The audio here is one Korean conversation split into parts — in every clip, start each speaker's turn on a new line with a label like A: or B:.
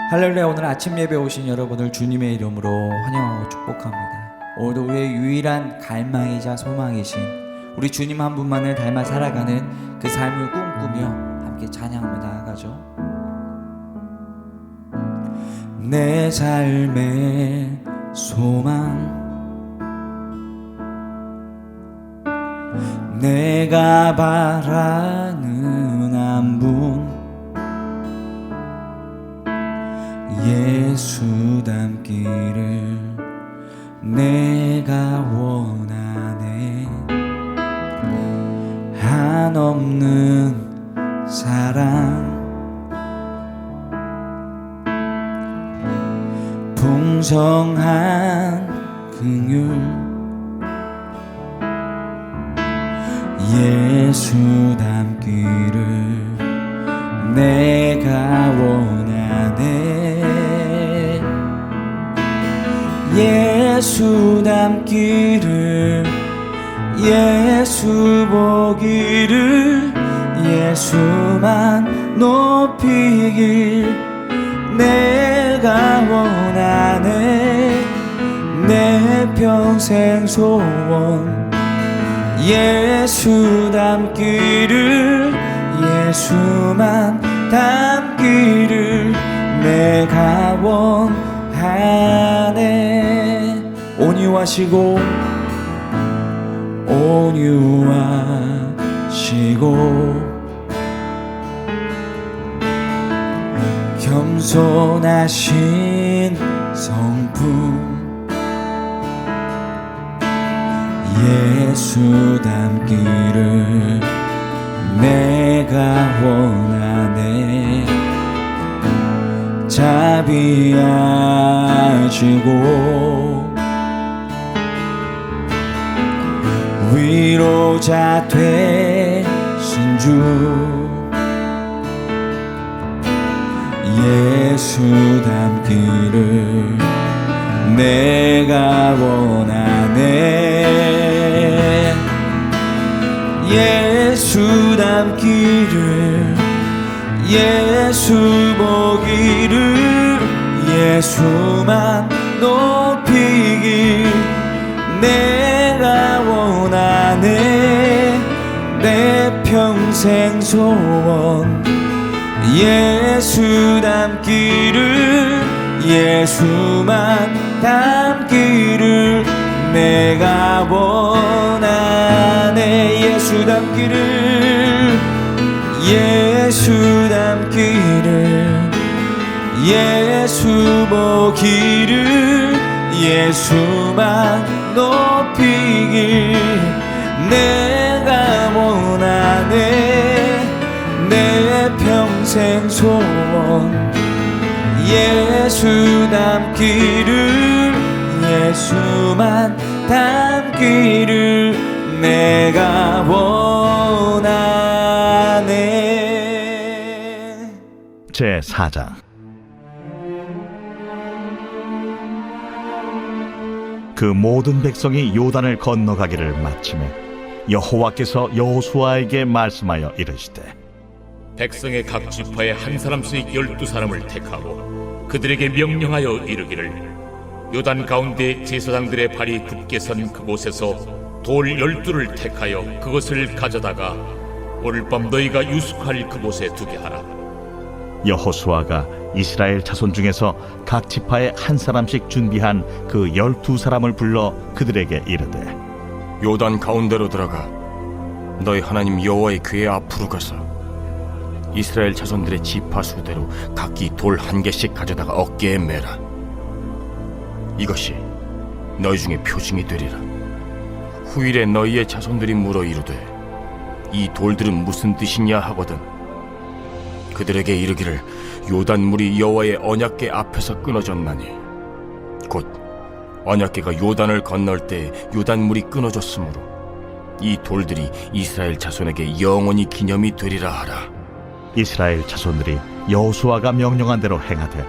A: 할렐루야. 오늘 아침 예배 오신 여러분을 주님의 이름으로 환영하고 축복합니다. 오늘도 우리의 유일한 갈망이자 소망이신 우리 주님 한 분만을 닮아 살아가는 그 삶을 꿈꾸며 함께 찬양하며 나아가죠. 내 삶의 소망, 내가 바라는 한 분, 예수 닮기를 내가 원하네. 한없는 사랑, 풍성한 긍휼, 예수 닮기를 내가 원하네. 예수 닮기를, 예수 보기를, 예수만 높이길 내가 원하네. 내 평생 소원, 예수 닮기를, 예수만 닮기를 내가 원하네. 온유하시고 겸손하신 성품, 예수 닮기를 내가 원하네. 자비하시고 위로자 되신 주, 예수 닮기를 내가 원하네. 예수 닮기를, 예수 보기를, 예수만 높이길 내가 원하네. 내 평생 소원, 예수 닮기를, 예수만 닮기를 내가 원하네. 예수 닮기를, 예수 닮기를, 예수 보기를, 예수만 높이길 내가 원하네. 내 평생 소원, 예수 닮기를, 예수만 닮기를 내가 원하네.
B: 제4장. 그 모든 백성이 요단을 건너가기를 마치매 여호와께서 여호수아에게 말씀하여 이르시되,
C: 백성의 각 지파에 한 사람씩 12사람을 택하고 그들에게 명령하여 이르기를, 요단 가운데 제사장들의 발이 굳게 선 그곳에서 돌 12를 택하여 그것을 가져다가 오늘 밤 너희가 유숙할 그곳에 두게 하라.
B: 여호수아가 이스라엘 자손 중에서 각 지파에 한 사람씩 준비한 그 12사람을 불러 그들에게 이르되,
D: 요단 가운데로 들어가 너희 하나님 여호와의 궤 앞으로 가서 이스라엘 자손들의 지파 수대로 각기 돌 1개씩 가져다가 어깨에 매라. 이것이 너희 중에 표징이 되리라. 후일에 너희의 자손들이 물어 이르되 이 돌들은 무슨 뜻이냐 하거든 그들에게 이르기를, 요단물이 여호와의 언약궤 앞에서 끊어졌나니 곧 언약궤가 요단을 건널 때 요단물이 끊어졌으므로 이 돌들이 이스라엘 자손에게 영원히 기념이 되리라 하라.
B: 이스라엘 자손들이 여호수아가 명령한 대로 행하되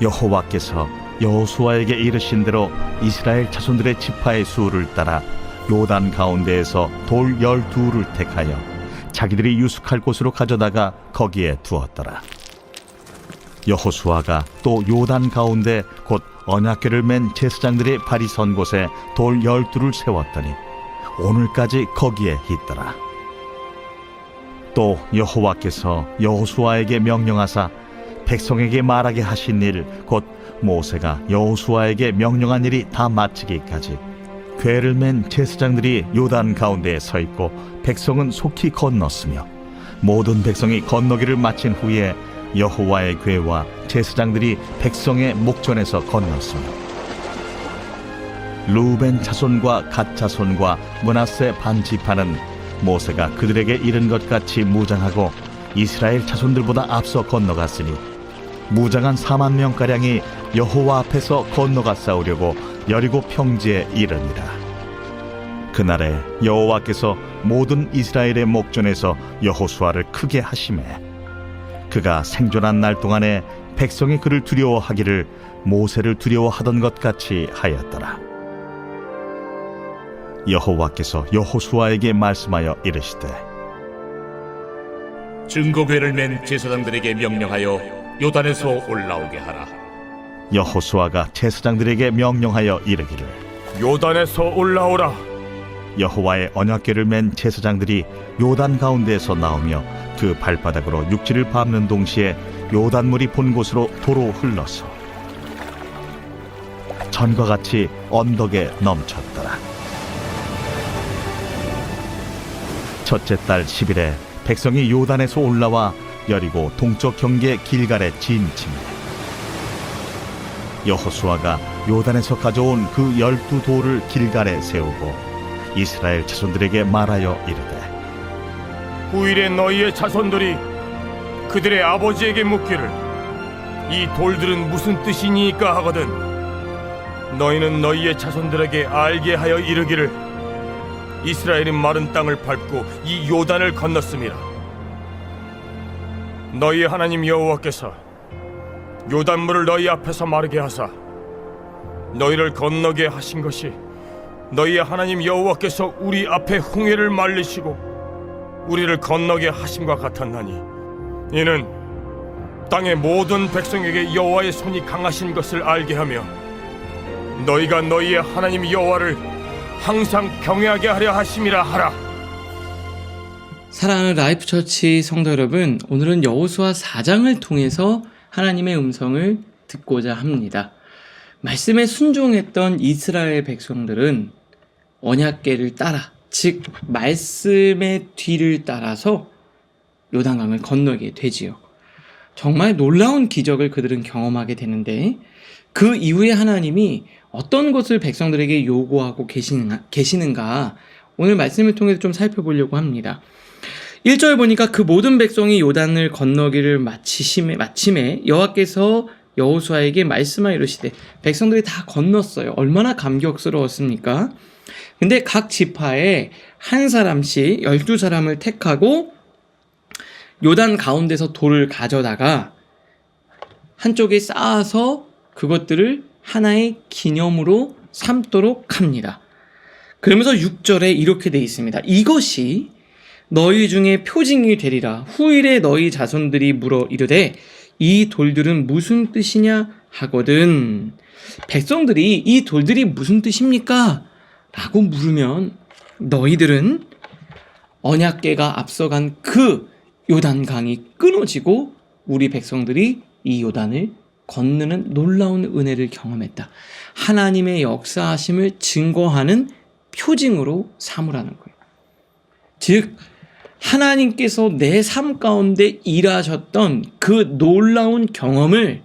B: 여호와께서 여호수아에게 이르신 대로 이스라엘 자손들의 지파의 수를 따라 요단 가운데에서 돌 12를 택하여 자기들이 유숙할 곳으로 가져다가 거기에 두었더라. 여호수아가 또 요단 가운데 곧 언약궤를 맨 제사장들의 발이 선 곳에 돌 12를 세웠더니 오늘까지 거기에 있더라. 또 여호와께서 여호수아에게 명령하사 백성에게 말하게 하신 일 곧 모세가 여호수아에게 명령한 일이 다 마치기까지 궤를 맨 제사장들이 요단 가운데에 서 있고 백성은 속히 건넜으며 모든 백성이 건너기를 마친 후에 여호와의 궤와 제사장들이 백성의 목전에서 건넜으며 루벤 자손과 갓 자손과 므낫세 반 지파는 모세가 그들에게 이른 것 같이 무장하고 이스라엘 자손들보다 앞서 건너갔으니 무장한 4만 명가량이 여호와 앞에서 건너가 싸우려고 여리고 평지에 이르니라. 그날에 여호와께서 모든 이스라엘의 목전에서 여호수아를 크게 하시매 그가 생존한 날 동안에 백성이 그를 두려워하기를 모세를 두려워하던 것 같이 하였더라. 여호와께서 여호수아에게 말씀하여 이르시되
C: 증거궤를 맨 제사장들에게 명령하여 요단에서 올라오게 하라.
B: 여호수아가 제사장들에게 명령하여 이르기를
D: 요단에서 올라오라.
B: 여호와의 언약궤를 맨 제사장들이 요단 가운데에서 나오며 그 발바닥으로 육지를 밟는 동시에 요단물이 본 곳으로 도로 흘러서 전과 같이 언덕에 넘쳤더라. 첫째 달 10일에 백성이 요단에서 올라와 여리고 동쪽 경계 길갈에 진침해 여호수아가 요단에서 가져온 그 12돌을 길갈에 세우고 이스라엘 자손들에게 말하여 이르되
D: 후일에 너희의 자손들이 그들의 아버지에게 묻기를 이 돌들은 무슨 뜻이니까 하거든 너희는 너희의 자손들에게 알게 하여 이르기를 이스라엘이 마른 땅을 밟고 이 요단을 건넜음이라. 너희의 하나님 여호와께서 요단물을 너희 앞에서 마르게 하사 너희를 건너게 하신 것이 너희의 하나님 여호와께서 우리 앞에 홍해를 말리시고 우리를 건너게 하심과 같았나니 이는 땅의 모든 백성에게 여호와의 손이 강하신 것을 알게 하며 너희가 너희의 하나님 여호와를 항상 경외하게 하려 하심이라 하라.
E: 사랑하는 라이프처치 성도 여러분, 오늘은 여호수아 4장을 통해서 하나님의 음성을 듣고자 합니다. 말씀에 순종했던 이스라엘 백성들은 언약궤를 따라, 즉 말씀의 뒤를 따라서 요단강을 건너게 되지요. 정말 놀라운 기적을 그들은 경험하게 되는데 그 이후에 하나님이 어떤 것을 백성들에게 요구하고 계시는가 오늘 말씀을 통해서 좀 살펴보려고 합니다. 1절 보니까 그 모든 백성이 요단을 건너기를 마침에 여호와께서 여호수아에게 말씀하여 이르시되 백성들이 다 건넜어요. 얼마나 감격스러웠습니까? 근데 각 지파에 한 사람씩 12사람을 택하고 요단 가운데서 돌을 가져다가 한쪽에 쌓아서 그것들을 하나의 기념으로 삼도록 합니다. 그러면서 6절에 이렇게 되어 있습니다. 이것이 너희 중에 표징이 되리라. 후일에 너희 자손들이 물어 이르되 이 돌들은 무슨 뜻이냐 하거든. 백성들이 이 돌들이 무슨 뜻입니까? 라고 물으면 너희들은 언약궤가 앞서간 그 요단강이 끊어지고 우리 백성들이 이 요단을 건너는 놀라운 은혜를 경험했다. 하나님의 역사하심을 증거하는 표징으로 삼으라는 거예요. 즉 하나님께서 내 삶 가운데 일하셨던 그 놀라운 경험을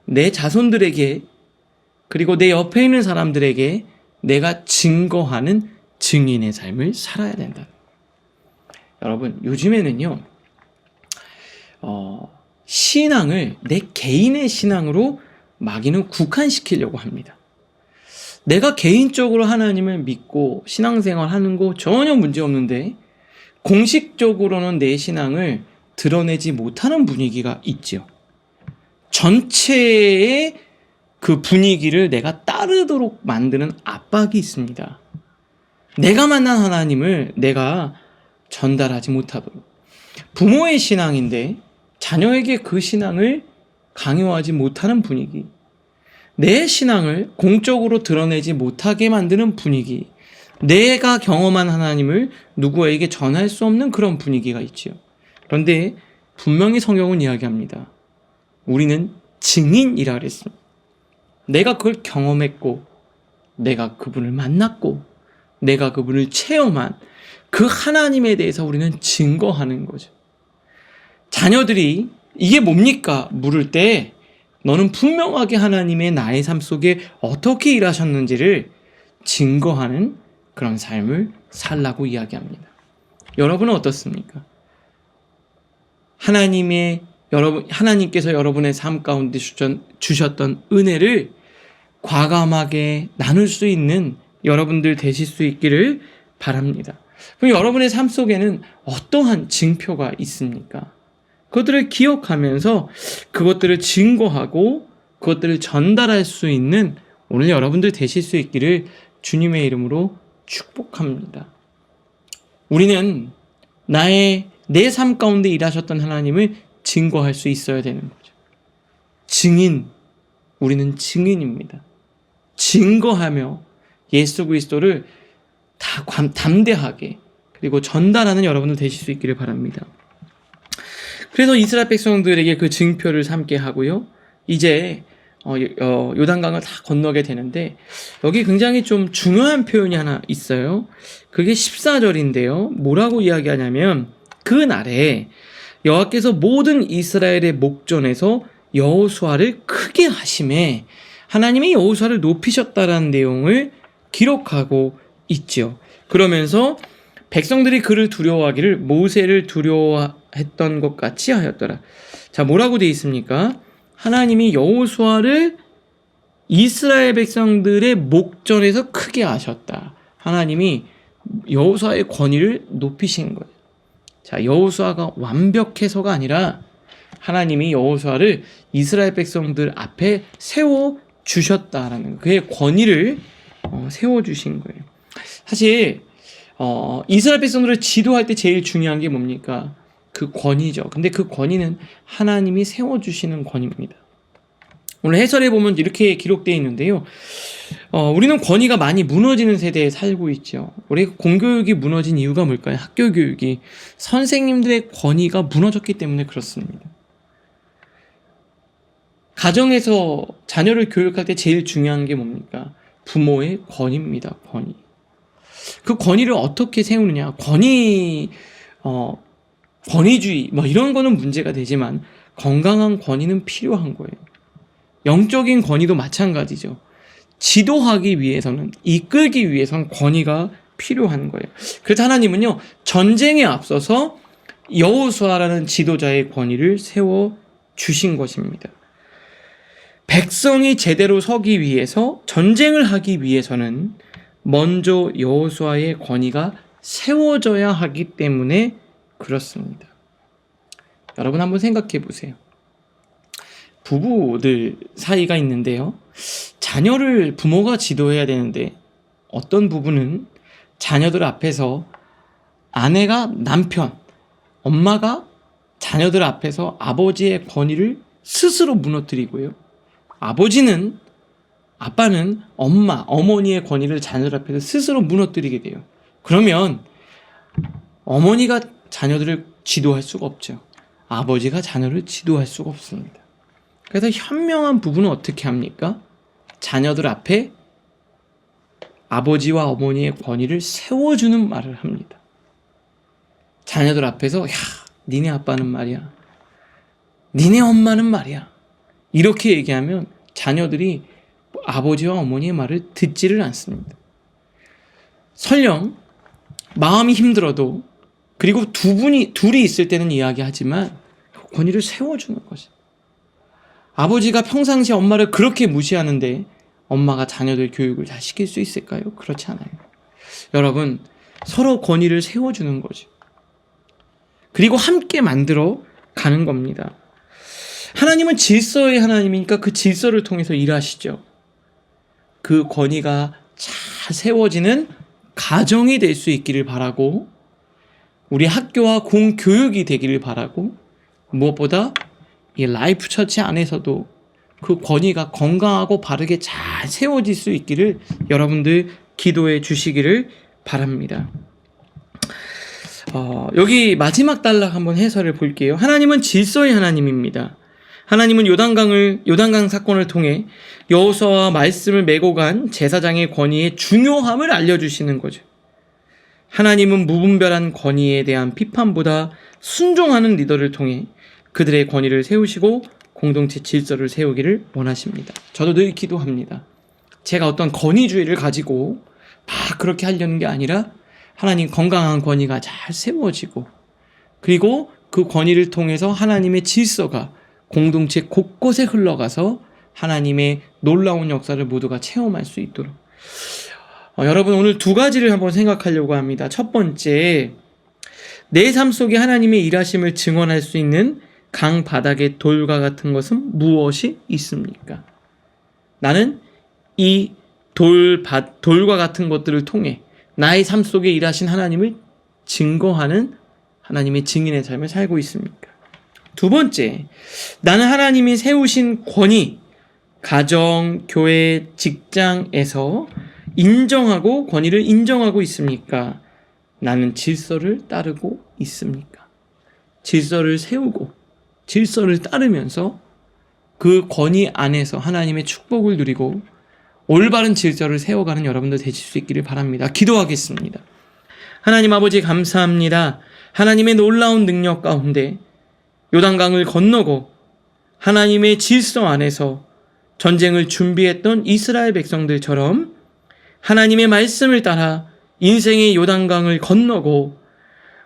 E: 내 자손들에게 그리고 내 옆에 있는 사람들에게 내가 증거하는 증인의 삶을 살아야 된다. 여러분 요즘에는요 신앙을 내 개인의 신앙으로 막이는 국한시키려고 합니다. 내가 개인적으로 하나님을 믿고 신앙생활 하는 거 전혀 문제 없는데 공식적으로는 내 신앙을 드러내지 못하는 분위기가 있죠. 전체의 그 분위기를 내가 따르도록 만드는 압박이 있습니다. 내가 만난 하나님을 내가 전달하지 못하도록. 부모의 신앙인데 자녀에게 그 신앙을 강요하지 못하는 분위기, 내 신앙을 공적으로 드러내지 못하게 만드는 분위기, 내가 경험한 하나님을 누구에게 전할 수 없는 그런 분위기가 있지요. 그런데 분명히 성경은 이야기합니다. 우리는 증인이라 그랬습니다. 내가 그걸 경험했고, 내가 그분을 만났고, 내가 그분을 체험한 그 하나님에 대해서 우리는 증거하는 거죠. 자녀들이 이게 뭡니까? 물을 때 너는 분명하게 하나님의 나의 삶 속에 어떻게 일하셨는지를 증거하는 그런 삶을 살라고 이야기합니다. 여러분은 어떻습니까? 하나님께서 여러분의 삶 가운데 주셨던 은혜를 과감하게 나눌 수 있는 여러분들 되실 수 있기를 바랍니다. 그럼 여러분의 삶 속에는 어떠한 징표가 있습니까? 그것들을 기억하면서 그것들을 증거하고 그것들을 전달할 수 있는 오늘 여러분들 되실 수 있기를 주님의 이름으로 축복합니다. 우리는 내 삶 가운데 일하셨던 하나님을 증거할 수 있어야 되는 거죠. 우리는 증인입니다. 증거하며 예수 그리스도를 다 담대하게 그리고 전달하는 여러분들 되실 수 있기를 바랍니다. 그래서 이스라엘 백성들에게 그 증표를 삼게 하고요. 이제 요단강을 다 건너게 되는데 여기 굉장히 좀 중요한 표현이 하나 있어요. 그게 14절인데요. 뭐라고 이야기하냐면 그날에 여호와께서 모든 이스라엘의 목전에서 여호수아를 크게 하심에 하나님이 여호수아를 높이셨다라는 내용을 기록하고 있죠. 그러면서 백성들이 그를 두려워하기를 모세를 두려워했던 것 같이 하였더라. 자, 뭐라고 되어 있습니까? 하나님이 여호수아를 이스라엘 백성들의 목전에서 크게 하셨다. 하나님이 여호수아의 권위를 높이신 거예요. 자, 여호수아가 완벽해서가 아니라 하나님이 여호수아를 이스라엘 백성들 앞에 세워 주셨다라는 그의 권위를 세워 주신 거예요. 사실 이스라엘 백성들을 지도할 때 제일 중요한 게 뭡니까? 그 권위죠. 근데 그 권위는 하나님이 세워 주시는 권위입니다. 오늘 해설에 보면 이렇게 기록되어 있는데요. 우리는 권위가 많이 무너지는 세대에 살고 있죠. 우리 공교육이 무너진 이유가 뭘까요? 학교 교육이 선생님들의 권위가 무너졌기 때문에 그렇습니다. 가정에서 자녀를 교육할 때 제일 중요한 게 뭡니까? 부모의 권위입니다. 권위. 그 권위를 어떻게 세우느냐? 권위주의 이런 거는 문제가 되지만 건강한 권위는 필요한 거예요. 영적인 권위도 마찬가지죠. 지도하기 위해서는, 이끌기 위해서는 권위가 필요한 거예요. 그래서 하나님은요, 전쟁에 앞서서 여호수아라는 지도자의 권위를 세워 주신 것입니다. 백성이 제대로 서기 위해서, 전쟁을 하기 위해서는 먼저 여호수아의 권위가 세워져야 하기 때문에 그렇습니다. 여러분 한번 생각해 보세요. 부부들 사이가 있는데요. 자녀를 부모가 지도해야 되는데 어떤 부부는 자녀들 앞에서 아내가 남편, 엄마가 자녀들 앞에서 아버지의 권위를 스스로 무너뜨리고요. 아빠는 어머니의 권위를 자녀들 앞에서 스스로 무너뜨리게 돼요. 그러면 어머니가 자녀들을 지도할 수가 없죠. 아버지가 자녀를 지도할 수가 없습니다. 그래서 현명한 부부는 어떻게 합니까? 자녀들 앞에 아버지와 어머니의 권위를 세워주는 말을 합니다. 자녀들 앞에서 니네 아빠는 말이야, 니네 엄마는 말이야, 이렇게 얘기하면 자녀들이 아버지와 어머니의 말을 듣지를 않습니다. 설령 마음이 힘들어도, 그리고 둘이 있을 때는 이야기하지만 권위를 세워주는 거죠. 아버지가 평상시 엄마를 그렇게 무시하는데 엄마가 자녀들 교육을 잘 시킬 수 있을까요? 그렇지 않아요. 여러분, 서로 권위를 세워주는 거죠. 그리고 함께 만들어 가는 겁니다. 하나님은 질서의 하나님이니까 그 질서를 통해서 일하시죠. 그 권위가 잘 세워지는 가정이 될 수 있기를 바라고, 우리 학교와 공교육이 되기를 바라고, 무엇보다 이 라이프 처치 안에서도 그 권위가 건강하고 바르게 잘 세워질 수 있기를 여러분들 기도해 주시기를 바랍니다. 여기 마지막 단락 한번 해설을 볼게요. 하나님은 질서의 하나님입니다. 하나님은 요단강 사건을 통해 여호수아와 말씀을 메고 간 제사장의 권위의 중요함을 알려주시는 거죠. 하나님은 무분별한 권위에 대한 비판보다 순종하는 리더를 통해 그들의 권위를 세우시고 공동체 질서를 세우기를 원하십니다. 저도 늘 기도합니다. 제가 어떤 권위주의를 가지고 막 그렇게 하려는 게 아니라 하나님 건강한 권위가 잘 세워지고 그리고 그 권위를 통해서 하나님의 질서가 공동체 곳곳에 흘러가서 하나님의 놀라운 역사를 모두가 체험할 수 있도록 여러분 오늘 두 가지를 한번 생각하려고 합니다. 첫 번째, 내 삶 속에 하나님의 일하심을 증언할 수 있는 강 바닥의 돌과 같은 것은 무엇이 있습니까? 나는 이 돌과 같은 것들을 통해 나의 삶 속에 일하신 하나님을 증거하는 하나님의 증인의 삶을 살고 있습니까? 두 번째, 나는 하나님이 세우신 권위, 가정, 교회, 직장에서 인정하고 권위를 인정하고 있습니까? 나는 질서를 따르고 있습니까? 질서를 세우고 질서를 따르면서 그 권위 안에서 하나님의 축복을 누리고 올바른 질서를 세워가는 여러분들 되실 수 있기를 바랍니다. 기도하겠습니다. 하나님 아버지 감사합니다. 하나님의 놀라운 능력 가운데 요단강을 건너고 하나님의 질서 안에서 전쟁을 준비했던 이스라엘 백성들처럼 하나님의 말씀을 따라 인생의 요단강을 건너고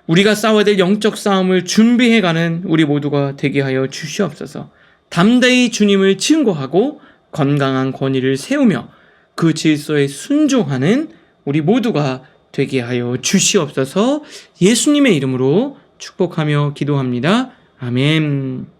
E: 우리가 싸워야 될 영적 싸움을 준비해가는 우리 모두가 되게 하여 주시옵소서. 담대히 주님을 증거하고 건강한 권위를 세우며 그 질서에 순종하는 우리 모두가 되게 하여 주시옵소서. 예수님의 이름으로 축복하며 기도합니다. 아멘.